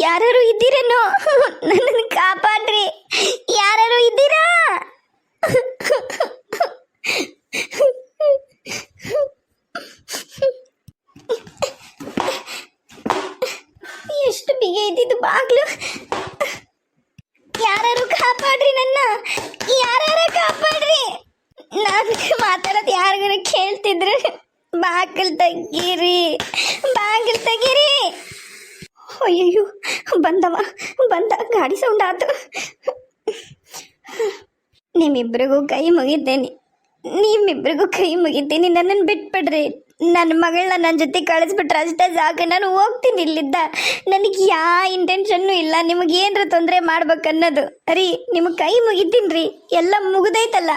ಯಾರು ಇದ್ದೀರೇನೋ? ನನ್ನನ್ನು ಕಾಪಾಡ್ರಿ, ಯಾರು ಇದ್ದೀರಾ? ಎಷ್ಟು ಬಿಗಿ ಇದ್ದಿದ್ದು ಬಾಗ್ಲು. ಯಾರು ಕಾಪಾಡ್ರಿ, ನನ್ನ ಯಾರು ಕಾಪಾಡ್ರಿ. ನಾನು ಮಾತಾಡೋದು ಯಾರಿಗಾರ ಕೇಳ್ತಿದ್ರು. ಬಾಗಿಲು ತೆಗೀರಿ, ಬಾಗಿಲು ತೆಗೀರಿ. ಅಯ್ಯಯ್ಯೋ, ಬಂದ ಗಾಡಿ ಸೌಂಡ್ ಆಯ್ತು. ನಿಮ್ಮಿಬ್ರಿಗೂ ಕೈ ಮುಗಿದ್ದೇನೆ, ನನ್ನನ್ನು ಬಿಟ್ಬಿಡ್ರಿ. ನನ್ನ ಮಗಳನ್ನ ನನ್ನ ಜೊತೆ ಕಳಿಸ್ಬಿಟ್ರೆ ಅಷ್ಟೇ ಸಾಕು, ನಾನು ಹೋಗ್ತೀನಿ ಇಲ್ಲಿದ್ದ. ನನಗೆ ಯಾವ ಇಂಟೆನ್ಷನ್ನು ಇಲ್ಲ ನಿಮಗೇನ್ರ ತೊಂದರೆ ಮಾಡ್ಬೇಕನ್ನೋದು. ರೀ, ನಿಮಗೆ ಕೈ ಮುಗಿತೀನಿ ರೀ, ಎಲ್ಲ ಮುಗಿದೈತಲ್ಲ.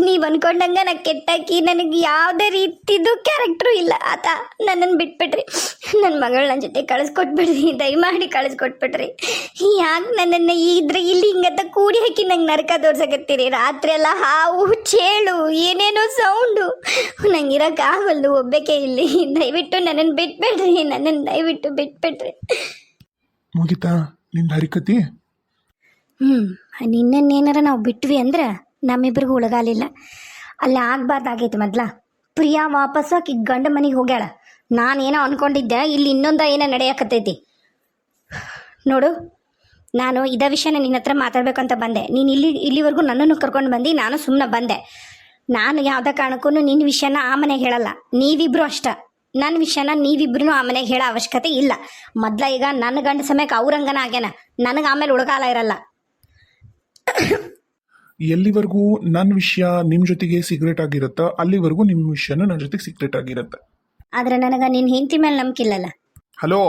ನೀವು ಅನ್ಕೊಂಡಂಗೆ ನಾ ಕೆಟ್ಟಾಕಿ, ನನಗೆ ಯಾವುದೇ ರೀತಿದು ಕ್ಯಾರೆಕ್ಟ್ರು ಇಲ್ಲ. ಆತ ನನ್ನನ್ನು ಬಿಟ್ಬಿಡ್ರಿ. ನನ್ನ ಮಗಳು ನನ್ನ ಜೊತೆ ಕಳಿಸ್ಕೊಟ್ಬಿಡ್ರಿ, ದಯಮಾಡಿ ಕಳಿಸ್ಕೊಟ್ಬಿಡ್ರಿ. ಯಾಕೆ ನನ್ನನ್ನು ಇಲ್ಲಿ ಹಿಂಗತ್ತ ಕೂಡಿ ಹಾಕಿ ನಂಗೆ ನರಕ ತೋರ್ಸಕತ್ತೀರಿ? ರಾತ್ರಿ ಎಲ್ಲ ಹಾವು ಚೇಳು ಏನೇನೋ ಸೌಂಡು, ನಂಗೆ ಇರೋಕ್ಕಾಗಲ್ದು ಒಬ್ಬಕ್ಕೆ ಇಲ್ಲಿ. ದಯವಿಟ್ಟು ನನ್ನನ್ನು ಬಿಟ್ಬಿಡ್ರಿ, ದಯವಿಟ್ಟು ಬಿಟ್ಬಿಡ್ರಿ. ಮುಗಿತಾ ನಿಂದ ಹರಿಕತಿ? ನಿನ್ನೇನಾರ ನಾವು ಬಿಟ್ವಿ ಅಂದ್ರೆ ನಮ್ಮಿಬ್ರಿಗೂ ಉಳಗಾಲಿಲ್ಲ. ಅಲ್ಲಿ ಆಗ್ಬಾರ್ದಾಗೈತಿ. ಮೊದ್ಲ ಪ್ರಿಯಾ ವಾಪಸ್ ಆಕಿ ಗಂಡ ಮನೆಗೆ ಹೋಗ್ಯಾಳ. ನಾನೇನೋ ಅನ್ಕೊಂಡಿದ್ದೆ, ಇಲ್ಲಿ ಏನೋ ನಡೆಯಕತ್ತೈತಿ ನೋಡು. ನಾನು ಇದೇ ವಿಷಯನ ನಿನ್ನ ಹತ್ರ ಮಾತಾಡ್ಬೇಕಂತ ಬಂದೆ. ನೀನು ಇಲ್ಲಿವರೆಗೂ ನನ್ನನ್ನು ಕರ್ಕೊಂಡು ಬಂದು ನಾನು ಸುಮ್ಮನೆ ಬಂದೆ. ನಾನು ಯಾವುದೇ ಕಾರಣಕ್ಕೂ ನಿನ್ನ ವಿಷಯನ ಆ ಮನೆಗೆ ಹೇಳಲ್ಲ. ನೀವಿಬ್ರು ಅಷ್ಟ. ನನ್ನ ವಿಷಯನ ನೀವಿಬ್ರು ಆ ಮನೆಗೆ ಹೇಳೋ ಅವಶ್ಯಕತೆ ಇಲ್ಲ. ಮೊದ್ಲ ಈಗ ನನ್ನ ಗಂಡ ಸಮಯಕ್ಕೆ ಅವ್ರಂಗನ ಆಗ್ಯಾನ, ನನಗೆ ಆಮೇಲೆ ಉಳಗಾಲ ಇರಲ್ಲ. ಎಲ್ಲಿವರೆಗೂ ನನ್ನ ವಿಷಯ ನಿಮ್ಮ ಜೊತೆಗೆ ಸೀಕ್ರೆಟ್ ಆಗಿರುತ್ತೋ ಅಲ್ಲಿವರೆಗೂ ನಿಮ್ಮ ವಿಷಯನೂ ನನ್ನ ಜೊತೆಗೆ ಸೀಕ್ರೆಟ್ ಆಗಿರುತ್ತೆ. ಆದ್ರೆ ನನಗೆ ನಿನ್ನ ಹೆಂಡತಿ ಮೇಲೆ ನಂಬಿಕೆ ಇಲ್ಲಲ್ಲ. ಹಲೋ,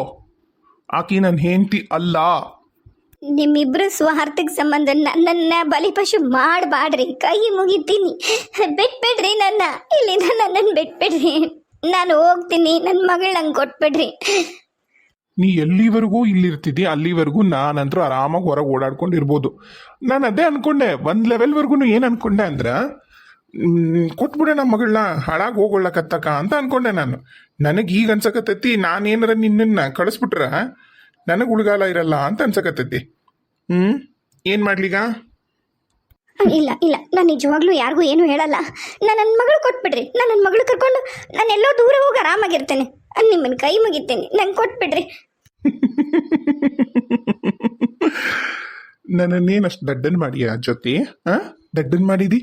ಆಕಿ ನನ್ನ ಹೆಂಡತಿ ಅಲ್ಲ. ನಿಮ್ಮಿಬ್ರು ಸ್ವಾರ್ಥಕ್ಕೆ ಸಂಬಂಧ ನನ್ನನ್ನ ಬಲಿಪಶು ಮಾಡಬಾಡ್ರಿ. ಕೈ ಮುಗಿತೀನಿ, ಬಿಟ್ಬಿಡ್ರಿ ಇಲ್ಲಿಂದ ನನ್ನನ್ನು ಬಿಟ್ಬಿಡ್ರಿ. ನಾನು ಹೋಗ್ತೀನಿ, ನನ್ನ ಮಗಳು ನಂಗೆ ಕೊಟ್ಬಿಡ್ರಿ. ನೀ ಎಲ್ಲಿವರೆಗೂ ಇಲ್ಲಿರ್ತಿದ್ದಿ ಅಲ್ಲಿವರೆಗೂ ನಾನಂತರೂ ಆರಾಮಾಗಿ ಹೊರಗೆ ಓಡಾಡ್ಕೊಂಡಿರ್ಬೋದು. ನಾನು ಅದೇ ಅನ್ಕೊಂಡೆ, ಒಂದು ಲೆವೆಲ್ವರೆಗೂ ಏನು ಅನ್ಕೊಂಡೆ ಅಂದ್ರೆ ಕೊಟ್ಬಿಡೆ ನಮ್ಮ ಮಗಳನ್ನ ಹಾಳಾಗಿ ಹೋಗೊಳ್ಳಕತ್ತಕ ಅಂತ ಅನ್ಕೊಂಡೆ ನಾನು. ನನಗೆ ಈಗ ಅನ್ಸಕತ್ತೈತಿ ನಾನೇನಾರ ನಿನ್ನನ್ನು ಕಳಿಸ್ಬಿಟ್ರ ನನಗೆ ಉಳ್ಗಾಲ ಇರಲ್ಲ ಅಂತ ಅನ್ಸಕತ್ತೈತಿ. ಏನು ಮಾಡ್ಲಿಗ? ಇಲ್ಲ, ನಾನು ನಿಜವಾಗ್ಲೂ ಯಾರಿಗೂ ಏನು ಹೇಳಲ್ಲ. ನನ್ನ ಮಗಳು ಕೊಟ್ಬಿಡ್ರಿ. ನನ್ನ ಮಗಳು ಕರ್ಕೊಂಡು ನಾನು ಎಲ್ಲೋ ದೂರ ಹೋಗಿ ಆರಾಮಾಗಿರ್ತೇನೆ. ನಿಮ್ಮನ್ನು ಕೈ ಮುಗಿತೇನೆ, ನಂಗೆ ಕೊಟ್ಬಿಡ್ರಿ. ನನ್ನನ್ನೇನಷ್ಟು ದಡ್ಡನ್ ಮಾಡಿಯ ಜೊತೆ? ದಡ್ಡನ್ ಮಾಡಿದಿ?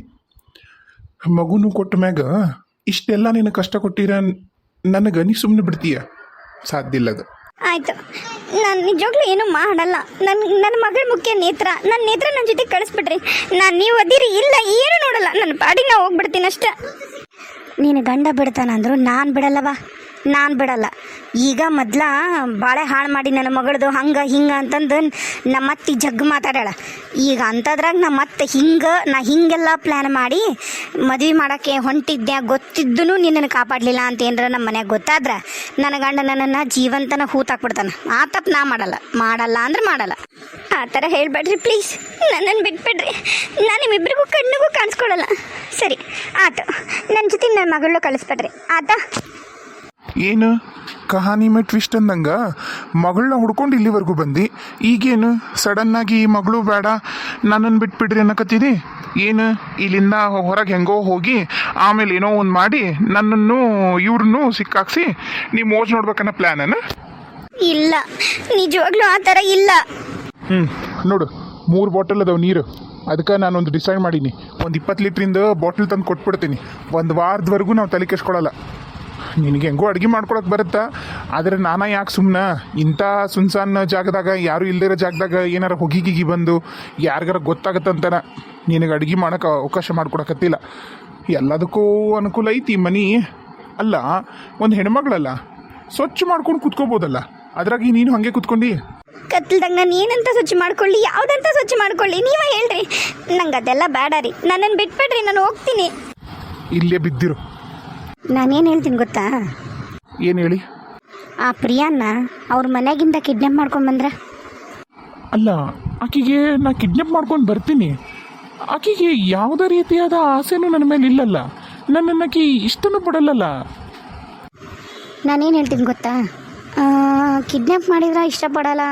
ಮಗುನು ಕೊಟ್ಟ ಮ್ಯಾಗ ಇಷ್ಟೆಲ್ಲ ನೀನು ಕಷ್ಟ ಕೊಟ್ಟಿರ ನನಗೆ ನೀ ಸುಮ್ಮನೆ ಬಿಡ್ತೀಯ? ಸಾಧ್ಯ ಇಲ್ಲ ಅದು. ಆಯ್ತು, ನಾನು ನಿಜವಾಗ್ಲೂ ಏನೂ ಮಾಡಲ್ಲ. ನನ್ನ ಮಗಳ ಮುಖ್ಯ ನೇತ್ರ. ನನ್ನ ಜೊತೆ ಕಳಿಸ್ಬಿಡ್ರಿ. ನೀವು ಅದಿರಿ ಇಲ್ಲ ಏನು ನೋಡಲ್ಲ, ನನ್ನ ಪಾಡಿಗೆ ನಾ ಹೋಗ್ಬಿಡ್ತೀನಿ ಅಷ್ಟೇ. ನೀನು ಗಂಡ ಬಿಡ್ತಾನಂದ್ರು ನಾನು ಬಿಡಲ್ಲವಾ, ನಾನು ಬಿಡಲ್ಲ. ಈಗ ಮೊದ್ಲ ಬಾಳೆ ಹಾಳು ಮಾಡಿ ನನ್ನ ಮಗಳದು ಹಂಗೆ ಹಿಂಗೆ ಅಂತಂದು ನಮ್ಮ ಅತ್ತಿ ಜಗ್ಗು ಮಾತಾಡಾಳ. ಈಗ ಅಂಥದ್ರಾಗ ನಾ ಹಿಂಗೆಲ್ಲ ಪ್ಲ್ಯಾನ್ ಮಾಡಿ ಮದುವೆ ಮಾಡೋಕ್ಕೆ ಹೊಂಟಿದ್ದೆ, ಗೊತ್ತಿದ್ದೂ ನಿನ್ನನ್ನು ಕಾಪಾಡಲಿಲ್ಲ ಅಂತ ಏನಾರ ನಮ್ಮ ಮನ್ಯಾಗ ಗೊತ್ತಾದ್ರೆ ನನ್ನ ಗಂಡ ನನ್ನನ್ನು ಜೀವಂತನ ಹೂತಾಕ್ಬಿಡ್ತಾನೆ. ಆ ತಪ್ಪು ನಾ ಮಾಡಲ್ಲ ಅಂದ್ರೆ ಮಾಡಲ್ಲ. ಆ ಥರ ಹೇಳ್ಬೇಡ್ರಿ ಪ್ಲೀಸ್, ನನ್ನನ್ನು ಬಿಟ್ಬಿಡ್ರಿ. ನಾನು ನಿಮ್ಮಿಬ್ಬರಿಗೂ ಕಣ್ಣಿಗೂ ಕಾಣಿಸ್ಕೊಳ್ಳಲ್ಲ. ಸರಿ ಆಯ್ತು, ನನ್ನ ಜೊತೆ ನನ್ನ ಮಗಳನ್ನ ಕಳಿಸ್ಬಿಡ್ರಿ ಆತಾ? ಏನು ಕಹಾನಿ ಮೇ ಟ್ವಿಸ್ಟ್ ಅಂದಂಗ ಮಗಳನ್ನ ಹುಡ್ಕೊಂಡು ಇಲ್ಲಿವರೆಗೂ ಬಂದು ಈಗೇನು ಸಡನ್ನಾಗಿ ಮಗಳು ಬೇಡ ನನ್ನನ್ನು ಬಿಟ್ಬಿಡ್ರಿ ಅನ್ನಕತ್ತೀರಿ? ಏನು ಇಲ್ಲಿಂದ ಹೊರಗೆ ಹೆಂಗೋ ಹೋಗಿ ಆಮೇಲೆ ಏನೋ ಒಂದು ಮಾಡಿ ನನ್ನನ್ನು ಇವ್ರನ್ನೂ ಸಿಕ್ಕಾಕ್ಸಿ ನೀವು ಮೋಜ್ ನೋಡ್ಬೇಕನ್ನೋ ಪ್ಲ್ಯಾನನ? ಇಲ್ಲ, ನಿಜವಾಗ್ಲೂ ಆ ಥರ ಇಲ್ಲ. ನೋಡು, 3 ಬಾಟಲ್ ಅದಾವ ನೀರು. ಅದಕ್ಕೆ ನಾನೊಂದು ಡಿಸೈಡ್ ಮಾಡೀನಿ, ಒಂದು 20 ಲೀಟ್ರಿಂದ ಬಾಟಲ್ ತಂದು ಕೊಟ್ಬಿಡ್ತೀನಿ. ಒಂದು ವಾರದವರೆಗೂ ನಾವು ತಲೆ ಕೆಡ್ಸ್ಕೊಳ್ಳಲ್ಲ. ನಿನಗೆ ಹೆಂಗೋ ಅಡುಗೆ ಮಾಡ್ಕೊಳಕ್ಕೆ ಬರುತ್ತಾ, ಆದರೆ ನಾನಾ ಯಾಕೆ ಸುಮ್ಮನೆ ಇಂಥ ಸುನ್ಸಾನ್ ಜಾಗದಾಗ ಯಾರು ಇಲ್ದಿರೋ ಜಾಗದಾಗ ಏನಾರ ಹೊಗಿಗಿಗಿ ಬಂದು ಯಾರಿಗಾರ ಗೊತ್ತಾಗತ್ತಂತಾನ ನಿನಗೆ ಅಡುಗೆ ಮಾಡೋಕೆ ಅವಕಾಶ ಮಾಡ್ಕೊಡಕತ್ತಿಲ್ಲ. ಎಲ್ಲದಕ್ಕೂ ಅನುಕೂಲ ಐತಿ ಮನೆ. ಅಲ್ಲ, ಒಂದು ಹೆಣ್ಮಗಳಲ್ಲ, ಸ್ವಚ್ಛ ಮಾಡ್ಕೊಂಡು ಕುತ್ಕೋಬೋದಲ್ಲ. ಅದ್ರಾಗಿ ನೀನು ಹಾಗೆ ಕುತ್ಕೊಂಡು ಕತ್ಲ್ದಾಗ ನಾನು ಏನಂತ ಸ್ವಚ್ಛ ಮಾಡ್ಕೊಳ್ಳಿ, ಯಾವುದಂತ ಸ್ವಚ್ಛ ಮಾಡ್ಕೊಳ್ಳಿ, ನೀವೇ ಹೇಳ್ರಿ. ನಂಗೆ ಅದೆಲ್ಲ ಬೇಡ ರೀ, ನನ್ನನ್ನು ಬಿಟ್ಬಿಡ್ರಿ, ನಾನು ಹೋಗ್ತೀನಿ. ಇಲ್ಲೇ ಬಿದ್ದಿರು. ನಾನೇನು ಹೇಳ್ತೀನಿ ಗೊತ್ತಾ? ಏನು ಹೇಳಿ? ಆ ಪ್ರಿಯಾನ್ನ ಅವ್ರ ಮನೆಗಿಂದ ಕಿಡ್ನಾಪ್ ಮಾಡ್ಕೊಂಡ್ಬಂದ್ರೆ? ಅಲ್ಲ, ಆಕೆಗೆ ನಾ ಕಿಡ್ನಾಪ್ ಮಾಡ್ಕೊಂಡು ಬರ್ತೀನಿ. ಆಕೆಗೆ ಯಾವುದೇ ರೀತಿಯಾದ ಆಸೆನೂ ನನ್ನ ಮೇಲೆ ಇಲ್ಲಲ್ಲ. ನನ್ನನ್ನು ಆಕೆ ಇಷ್ಟನೂ ಪಡಲ್ಲಲ್ಲ. ನಾನೇನು ಹೇಳ್ತೀನಿ ಗೊತ್ತಾ? ಕಿಡ್ನ್ಯಾಪ್ ಮಾಡಿದ್ರೆ ಇಷ್ಟಪಡಲ್ಲ.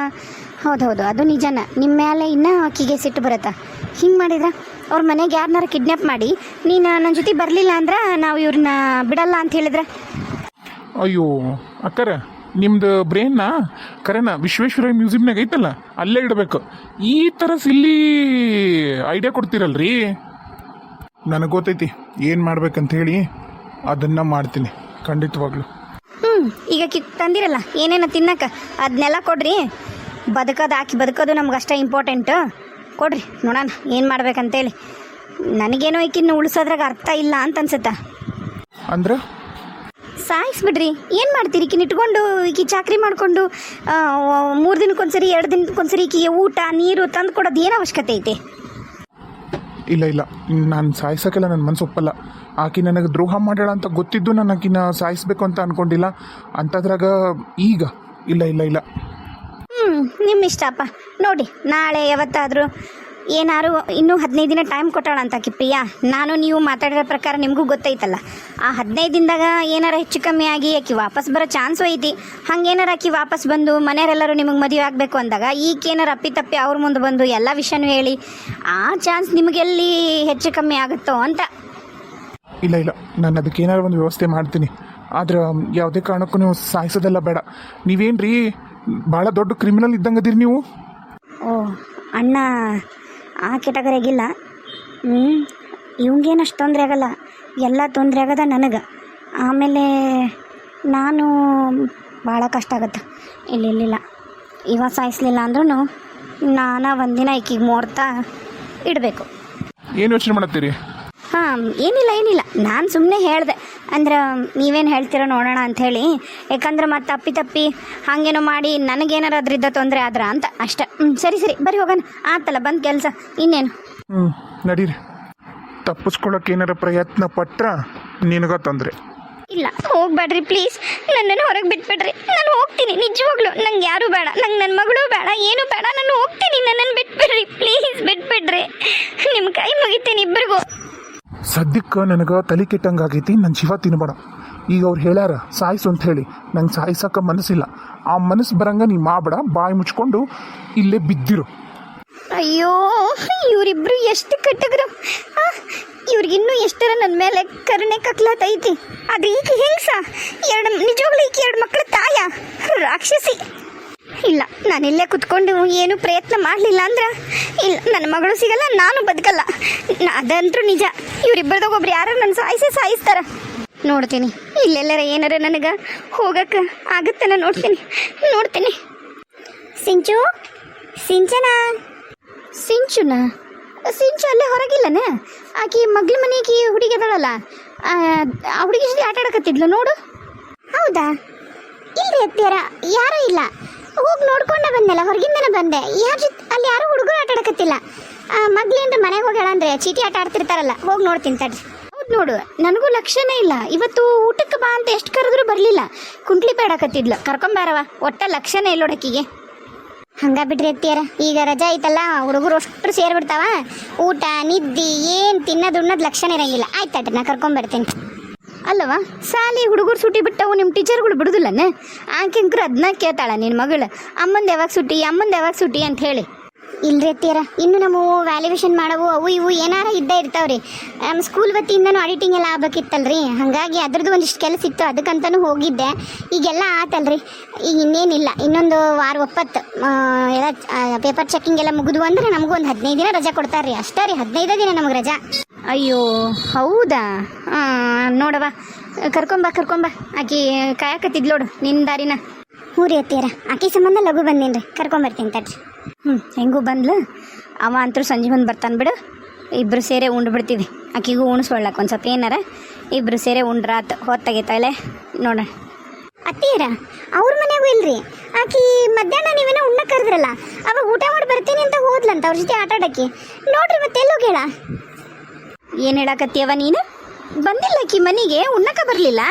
ಹೌದೌದು, ಅದು ನಿಜನ. ನಿಮ್ಮ ಮೇಲೆ ಇನ್ನೂ ಆಕಿಗೆ ಸಿಟ್ಟು ಬರುತ್ತಾ ಹಿಂಗೆ ಮಾಡಿದ್ರೆ? ಅವ್ರ ಮನೆಗೆ ಯಾರನ್ನಾರು ಕಿಡ್ನ್ಯಾಪ್ ಮಾಡಿ ನೀನು ನನ್ನ ಜೊತೆ ಬರಲಿಲ್ಲ ಅಂದ್ರೆ ನಾವು ಇವ್ರನ್ನ ಬಿಡಲ್ಲ ಅಂತ ಹೇಳಿದ್ರೆ? ಅಯ್ಯೋ ಅಕ್ಕರ, ನಿಮ್ದು ಬ್ರೇನ್ನ ಕರೆನ ವಿಶ್ವೇಶ್ವರಯ್ಯ ಮ್ಯೂಸಿಯಮ್ನಾಗ ಐತಲ್ಲ ಅಲ್ಲೇ ಇಡಬೇಕು. ಈ ಥರ ಸಿಲ್ಲಿ ಐಡಿಯಾ ಕೊಡ್ತೀರಲ್ರಿ. ನನಗೆ ಗೊತ್ತೈತಿ ಏನು ಮಾಡ್ಬೇಕಂತ ಹೇಳಿ, ಅದನ್ನು ಮಾಡ್ತೀನಿ ಖಂಡಿತವಾಗ್ಲು. ಈಗ ತಂದಿರಲ್ಲ ಏನೇನು ತಿನ್ನಕ್ಕೆ, ಅದನ್ನೆಲ್ಲ ಕೊಡ್ರಿ. ಬದುಕೋದು ನಮ್ಗೆ ಅಷ್ಟೇ ಇಂಪಾರ್ಟೆಂಟು. ಕೊಡ್ರಿ ನೋಡೋಣ ಏನು ಮಾಡ್ಬೇಕಂತೇಳಿ. ನನಗೇನೋ ಈಕಿನ್ನು ಉಳಿಸೋದ್ರಾಗ ಅರ್ಥ ಇಲ್ಲ ಅಂತ ಅನ್ಸುತ್ತಾ. ಅಂದ್ರೆ ಸಾಯಿಸ್ಬಿಡ್ರಿ. ಏನು ಮಾಡ್ತೀರಿ? ಈಕಿನ ಇಟ್ಕೊಂಡು ಈಕಿ ಚಾಕ್ರಿ ಮಾಡಿಕೊಂಡು 3 ದಿನಕ್ಕೊಂದ್ಸರಿ 2 ದಿನಕ್ಕೊಂದ್ಸರಿ ಈಕಿಗೆ ಊಟ ನೀರು ತಂದು ಕೊಡೋದು ಏನು ಅವಶ್ಯಕತೆ ಐತೆ? ಇಲ್ಲ, ನಾನು ಸಾಯಿಸೋಕ್ಕೆಲ್ಲ ನನ್ನ ಮನಸ್ಸು ಒಪ್ಪಲ್ಲ. ಆಕೆ ನನಗೆ ದ್ರೋಹ ಮಾಡ್ಯಾಳ ಅಂತ ಗೊತ್ತಿದ್ದು ನಾನು ಆಕಿನ ಸಾಯಿಸ್ಬೇಕು ಅಂತ ಅಂದ್ಕೊಂಡಿಲ್ಲ. ಅಂಥದ್ರಾಗ ಈಗ ಇಲ್ಲ. ನಿಮ್ಮ ಇಷ್ಟಪ್ಪ. ನೋಡಿ, ನಾಳೆ ಯಾವತ್ತಾದರೂ ಏನಾರು ಇನ್ನೂ 15 ದಿನ ಟೈಮ್ ಕೊಟ್ಟಾಳಂತ ಆಕಿ ಪ್ರಿಯಾ. ನಾನು ನೀವು ಮಾತಾಡಿರೋ ಪ್ರಕಾರ ನಿಮಗೂ ಗೊತ್ತೈತಲ್ಲ, ಆ 15 ದಿನದಾಗ ಏನಾರ ಹೆಚ್ಚು ಕಮ್ಮಿ ಆಗಿ ಆಕಿ ವಾಪಸ್ ಬರೋ ಚಾನ್ಸು ಐತಿ. ಹಂಗೇನಾರ ಆಕಿ ವಾಪಸ್ ಬಂದು ಮನೆಯವರೆಲ್ಲರೂ ನಿಮಗೆ ಮದುವೆ ಆಗಬೇಕು ಅಂದಾಗ ಈಗೇನಾರ ಅಪ್ಪಿತಪ್ಪಿ ಅವ್ರ ಮುಂದೆ ಬಂದು ಎಲ್ಲ ವಿಷಯನೂ ಹೇಳಿ ಆ ಚಾನ್ಸ್ ನಿಮಗೆಲ್ಲಿ ಹೆಚ್ಚು ಕಮ್ಮಿ ಆಗುತ್ತೋ ಅಂತ. ಇಲ್ಲ, ನಾನು ಅದಕ್ಕೆ ಏನಾರು ಒಂದು ವ್ಯವಸ್ಥೆ ಮಾಡ್ತೀನಿ. ಆದ್ರೆ ಯಾವುದೇ ಕಾರಣಕ್ಕೂ ನೀವು ಸಾಯಿಸೋದೆಲ್ಲ ಬೇಡ. ನೀವೇನ್ರಿ ಭಾಳ ದೊಡ್ಡ ಕ್ರಿಮಿನಲ್ ಇದ್ದಂಗದಿರಿ ನೀವು. ಓ ಅಣ್ಣ ಆ ಕೆಟಗರಿಯಾಗಿಲ್ಲ. ಇವಂಗೇನಷ್ಟು ತೊಂದರೆ ಆಗಲ್ಲ, ಎಲ್ಲ ತೊಂದರೆ ಆಗದ ನನಗೆ. ಆಮೇಲೆ ನಾನು ಭಾಳ ಕಷ್ಟ ಆಗುತ್ತೆ. ಇಲ್ಲ ಇವಾಗ ಸಾಯಿಸ್ಲಿಲ್ಲ ಅಂದ್ರೂ ನಾನು ಒಂದಿನ ಈಕಿಗೆ ಮುಹೂರ್ತ ಇಡಬೇಕು. ಏನು ಯೋಚನೆ ಮಾಡತ್ತೀರಿ? ಏನಿಲ್ಲ, ನಾನು ಸುಮ್ಮನೆ ಹೇಳಿದೆ. ಅಂದ್ರೆ ನೀವೇನು ಹೇಳ್ತೀರೋ ನೋಡೋಣ ಅಂಥೇಳಿ. ಯಾಕಂದ್ರೆ ಮತ್ತೆ ಅಪ್ಪಿ ಹಾಗೇನೋ ಮಾಡಿ ನನಗೇನಾರು ಅದರಿಂದ ತೊಂದರೆ ಆದ್ರೆ ಅಂತ ಅಷ್ಟೆ. ಸರಿ ಬರ್ರಿ ಹೋಗೋಣ. ಆತಲ್ಲ ಬಂದು ಕೆಲಸ, ಇನ್ನೇನು. ನಡೀರಿ. ತಪ್ಪಿಸ್ಕೊಳ್ಳೋಕೆ ಏನಾರ ಪ್ರಯತ್ನ ಪಟ್ರ ನಿನಗ ತೊಂದರೆ. ಇಲ್ಲ, ಹೋಗ್ಬೇಡ್ರಿ ಪ್ಲೀಸ್. ನನ್ನನ್ನು ಹೊರಗೆ ಬಿಟ್ಬಿಡ್ರಿ. ನಾನು ಹೋಗ್ತೀನಿ ನಿಜವಾಗ್ಲು. ನಂಗೆ ಯಾರೂ ಬೇಡ, ನಂಗೆ ನನ್ನ ಮಗಳು ಬೇಡ, ಏನೂ ಬೇಡ. ನಾನು ಹೋಗ್ತೀನಿ. ನನ್ನನ್ನು ಬಿಟ್ಬಿಡ್ರಿ ಪ್ಲೀಸ್, ಬಿಟ್ಬಿಡ್ರಿ. ನಿಮ್ಮ ಕೈ ಮುಗಿತೀನಿ ಇಬ್ಬರಿಗೂ. ಸದ್ಯಕ್ಕೆ ನನಗೆ ತಲೆ ಕೆಟ್ಟಂಗಾಗೈತಿ. ನನ್ನ ಜೀವ ತಿನ್ಬೇಡ. ಈಗ ಅವ್ರು ಹೇಳ್ಯಾರ ಸಾಯಿಸು ಅಂತ ಹೇಳಿ. ನಂಗೆ ಸಾಯಿಸೋಕೆ ಮನಸ್ಸಿಲ್ಲ. ಆ ಮನಸ್ಸು ಬರಂಗ ನೀ ಮಾಡಬೇಡ. ಬಾಯಿ ಮುಚ್ಕೊಂಡು ಇಲ್ಲೇ ಬಿದ್ದಿರು. ಅಯ್ಯೋ, ಇವರಿಬ್ರು ಎಷ್ಟು ಕಟ್ಟಗರು. ಇವ್ರಿಗಿನ್ನೂ ಎಷ್ಟರ ನನ್ನ ಮೇಲೆ ಕರುಣೆ ಕಕ್ಲತ್ತೈತಿ. ಅದು ಈಕೆ ಹೆಂಗ್ಸ ನಿಜವಾಗ್ಲೂ ಈಕೆ 2 ಮಕ್ಕಳ ತಾಯ ರಾಕ್ಷಸಿ. ಇಲ್ಲ, ನಾನು ಇಲ್ಲೇ ಕುತ್ಕೊಂಡು ಏನು ಪ್ರಯತ್ನ ಮಾಡಲಿಲ್ಲ ಅಂದ್ರೆ ಇಲ್ಲ, ನನ್ನ ಮಗಳು ಸಿಗಲ್ಲ, ನಾನು ಬದುಕಲ್ಲ. ಅದಂತರೂ ನಿಜ. ಇವರಿಬ್ಬರದಾಗ ಒಬ್ರು ಯಾರು ನನ್ನ ಸಾಯಿಸ್ತಾರ. ನೋಡ್ತೀನಿ ಇಲ್ಲೆಲ್ಲರ ಏನಾರ ನನಗೆ ಹೋಗಕ್ಕೆ ಆಗುತ್ತೇನ ನೋಡ್ತೀನಿ. ಸಿಂಚು ಅಲ್ಲೇ ಹೊರಗಿಲ್ಲನ? ಆಕಿ ಮಗ್ಳ ಮನೆಗೆ ಹುಡುಗಿ ಅದಳಲ್ಲ, ಆ ಹುಡುಗಿ ಜೊತೆ ಆಟ ಆಡಕತ್ತಿದ್ಲು ನೋಡು. ಹೌದಾ? ಇಲ್ರಿ ಅತ್ತಿಯಾರ, ಯಾರೂ ಇಲ್ಲ. ಹೋಗಿ ನೋಡ್ಕೊಂಡೆ ಬಂದೆಲ್ಲ, ಹೊರಗಿಂದನೇ ಬಂದೆ. ಯಾರ ಜೊತೆ ಅಲ್ಲಿ ಯಾರು ಹುಡುಗರು ಆಟ ಆಡಕತ್ತಿಲ್ಲ. ಮಗ್ಲೇನ್ರ ಮನೆಗೆ ಹೋಗ್ಯಾಳ ಅಂದ್ರೆ ಚೀಟಿ ಆಟ ಆಡ್ತಿರ್ತಾರಲ್ಲ, ಹೋಗಿ ನೋಡ್ತೀನಿ ತಡ್ರಿ. ಹೌದು ನೋಡು, ನನಗೂ ಲಕ್ಷ್ಯನೇ ಇಲ್ಲ. ಇವತ್ತು ಊಟಕ್ಕೆ ಬಾ ಅಂತ ಎಷ್ಟು ಕರೆದ್ರೂ ಬರಲಿಲ್ಲ. ಕುಂಟ್ಲಿ ಬೇಡಕತ್ತಿದ್ಲು. ಕರ್ಕೊಂಬಾರವ, ಒಟ್ಟ ಲಕ್ಷ್ಯನೇ ಇಲ್ಲ ನೋಡಕ್ಕಿಗೆ. ಹಂಗ ಬಿಡ್ರಿ ಅತ್ತಿಯಾರ, ಈಗ ರಜಾ ಐತಲ್ಲ, ಹುಡುಗರು ಅಷ್ಟು ಸೇರಿಬಿಡ್ತಾವ. ಊಟ ನಿದ್ದಿ ಏನು ತಿನ್ನೋದು ಲಕ್ಷಣ ಇರಂಗಿಲ್ಲ. ಆಯ್ತು ತಡ್ರಿ, ನಾ ಕರ್ಕೊಂಬರ್ತೀನಿ. ಅಲ್ಲವಾ ಸಾಲಿ ಹುಡುಗರು ಸುಟ್ಟಿ ಬಿಟ್ಟವು, ನಿಮ್ಮ ಟೀಚರ್ಗಳು ಬಿಡುದಿಲ್ಲನೆ? ಆಕೆಂಕ್ರು ಅದನ್ನ ಕೇಳ್ತಾಳ ನಿನ್ನ ಮಗಳು, ಅಮ್ಮಂದು ಯಾವಾಗ ಸುಟ್ಟಿ ಅಂತ ಹೇಳಿ. ಇಲ್ರಿ ಅತ್ತಿಯಾರ, ಇನ್ನು ನಮ್ಮ ವ್ಯಾಲ್ಯೂಯೇಷನ್ ಮಾಡವು ಅವು ಇವು ಏನಾರ ಇದ್ದೇ ಇರ್ತಾವ್ರಿ. ನಮ್ಮ ಸ್ಕೂಲ್ ವತಿಯಿಂದನೂ ಆಡಿಟಿಂಗ್ ಎಲ್ಲ ಆಗ್ಬೇಕಿತ್ತಲ್ರಿ. ಹಾಗಾಗಿ ಅದ್ರದ್ದು ಒಂದಿಷ್ಟು ಕೆಲಸ ಇತ್ತು, ಅದಕ್ಕಂತನೂ ಹೋಗಿದ್ದೆ. ಈಗೆಲ್ಲ ಆತಲ್ರಿ, ಈಗ ಇನ್ನೇನಿಲ್ಲ. ಇನ್ನೊಂದು ವಾರ ಒಪ್ಪತ್ತು ಎಲ್ಲ ಪೇಪರ್ ಚೆಕಿಂಗ್ ಎಲ್ಲ ಮುಗಿದು ಅಂದ್ರೆ ನಮಗೂ ಒಂದು 15 ದಿನ ರಜಾ ಕೊಡ್ತಾರ್ರಿ. ಅಷ್ಟೇ ರೀ, 15 ದಿನ ನಮಗೆ ರಜಾ. ಅಯ್ಯೋ ಹೌದಾ? ನೋಡವ, ಕರ್ಕೊಂಬ. ಆಕಿ ಕಾಯಕತ್ತಿದ್ಲು ನೋಡು ನಿನ್ನ ದಾರಿನ. ಹ್ಞೂ ರೀ ಅತ್ತಿಯಾರ, ಆಕಿ ಸಂಬಂಧ ಲಘು ಬಂದೇನ್ರಿ, ಕರ್ಕೊಂಬರ್ತೀನಿ ತಡ್ರಿ. ಹೆಂಗೂ ಬಂದ್ಲು. ಅವ ಅಂತೂ ಸಂಜೆ ಬಂದು ಬರ್ತಾನೆ ಬಿಡು. ಇಬ್ಬರು ಸೇರೆ ಉಂಡ್ಬಿಡ್ತೀವಿ. ಆಕಿಗೂ ಉಣಿಸ್ಕೊಳ್ಳಕ್ಕೆ ಒಂದು ಸ್ವಲ್ಪ ಏನಾರ ಇಬ್ಬರು ಸೇರೆ ಉಂಡ್ರಾತ್. ಹೊತ್ತಾಗೈತಾಳೆ ನೋಡೋಣ. ಅತ್ತಿಯಾರ, ಅವ್ರ ಮನೆಗೂ ಇಲ್ರಿ. ಆಕಿ ಮಧ್ಯಾಹ್ನ ನೀವೇನೋ ಉಣ್ಣ ಕರೆದ್ರಲ್ಲ, ಅವಾಗ ಊಟ ಮಾಡಿ ಬರ್ತೀನಿ ಅಂತ ಹೋದ್ಲಂತ ಅವ್ರ ಜೊತೆ ಆಟ ಆಡಕ್ಕೆ. ನೋಡ್ರಿ ಮತ್ತೆ ಎಲ್ಲೋಗೇಳ? ಏನು ಹೇಳಕತ್ತೀಯವ ನೀನು? ಬಂದಿಲ್ಲ ಆಕಿ ಮನೆಗೆ, ಉಣ್ಣಕ್ಕೆ ಬರಲಿಲ್ಲ.